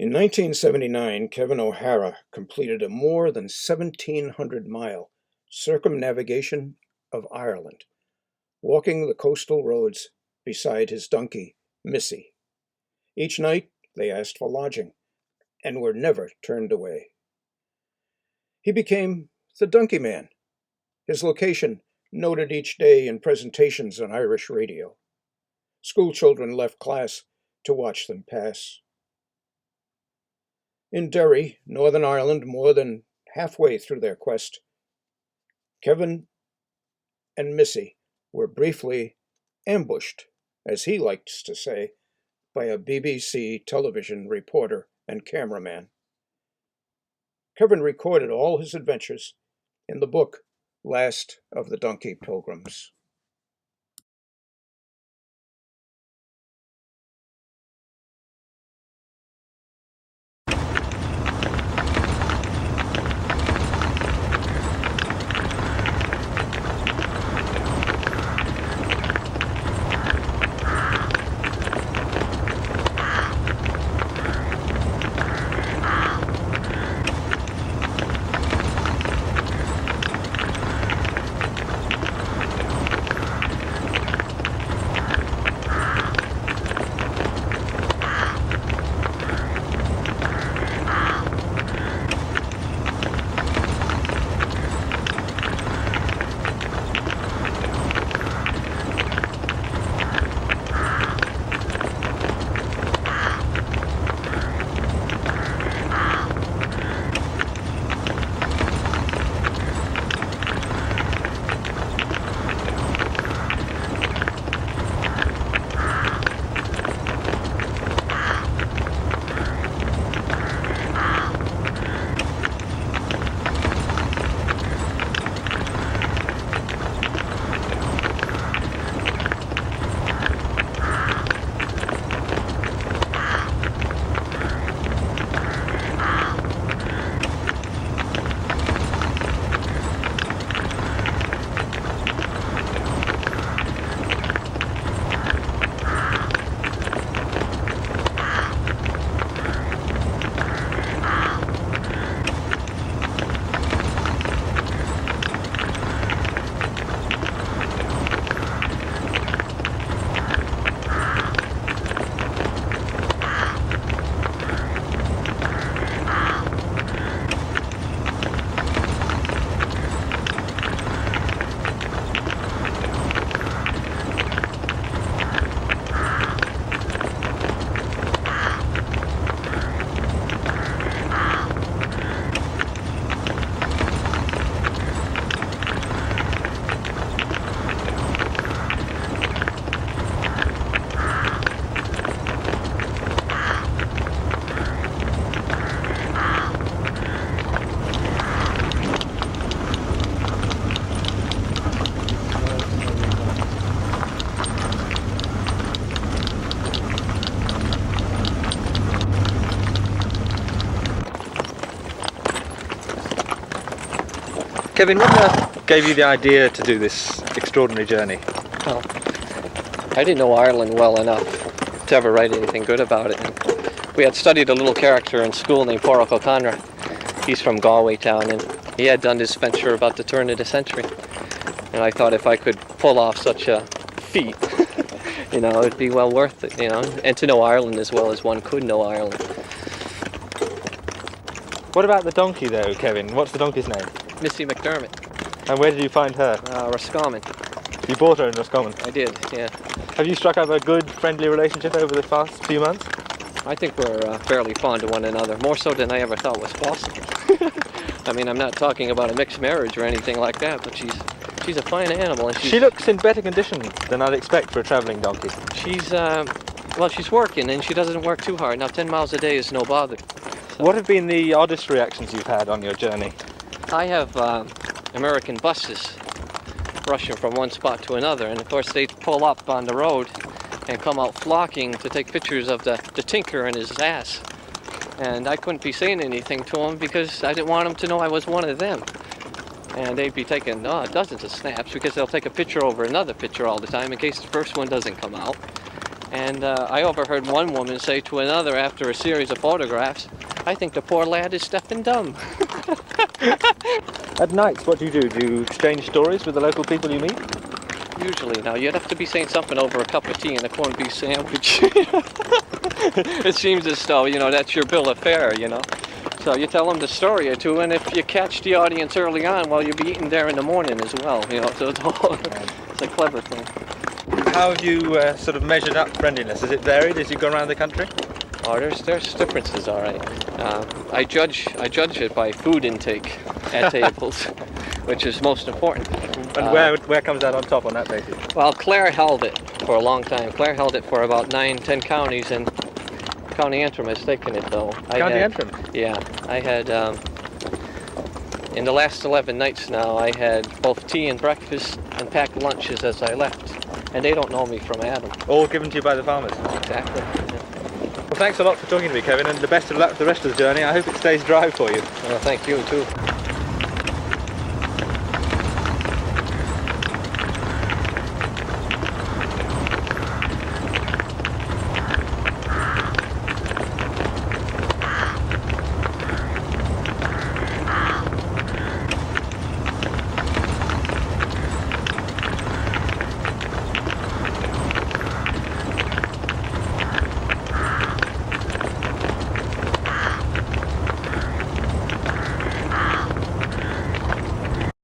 In 1979, Kevin O'Hara completed a more than 1,700-mile circumnavigation of Ireland, walking the coastal roads beside his donkey, Missy. Each night, they asked for lodging and were never turned away. He became the Donkey Man, his location noted each day in presentations on Irish radio. Schoolchildren left class to watch them pass. In Derry, Northern Ireland, more than halfway through their quest, Kevin and Missy were briefly ambushed, as he likes to say, by a BBC television reporter and cameraman. Kevin recorded all his adventures in the book Last of the Donkey Pilgrims. Kevin, what gave you the idea to do this extraordinary journey? Well, I didn't know Ireland well enough to ever write anything good about it. And we had studied a little character in school named Pádraig O'Conor. He's from Galway town, and he had done this venture about the turn of the century. And I thought if I could pull off such a feat, it'd be well worth it, and to know Ireland as well as one could know Ireland. What about the donkey though, Kevin? What's the donkey's name? Missy McDermott. And where did you find her? Roscommon. You bought her in Roscommon? I did, yeah. Have you struck up a good, friendly relationship over the past few months? I think we're fairly fond of one another, more so than I ever thought was possible. I mean, I'm not talking about a mixed marriage or anything like that, but she's a fine animal. And she looks in better condition than I'd expect for a travelling donkey. She's working, and she doesn't work too hard. Now, 10 miles a day is no bother. So. What have been the oddest reactions you've had on your journey? I have American buses rushing from one spot to another, and of course they pull up on the road and come out flocking to take pictures of the tinker and his ass. And I couldn't be saying anything to them because I didn't want them to know I was one of them. And they'd be taking dozens of snaps because they'll take a picture over another picture all the time in case the first one doesn't come out. And I overheard one woman say to another after a series of photographs, "I think the poor lad is deaf and dumb." At night, what do you do? Do you exchange stories with the local people you meet? Usually. Now, you'd have to be saying something over a cup of tea and a corned beef sandwich. It seems as though, that's your bill of fare, So you tell them the story or two, and if you catch the audience early on, well, you'll be eating there in the morning as well, So it's a clever thing. How have you sort of measured up friendliness? Has it varied as you go around the country? Oh, there's differences, all right. I judge it by food intake at tables, which is most important. And where comes that on top on that basis? Well, Clare held it for a long time. Clare held it for about 9-10 counties, and County Antrim has taken it though. Antrim? Yeah, I had in the last 11 nights now. I had both tea and breakfast and packed lunches as I left, and they don't know me from Adam. All given to you by the farmers? Exactly. Well, thanks a lot for talking to me, Kevin, and the best of luck for the rest of the journey. I hope it stays dry for you. Well, thank you too.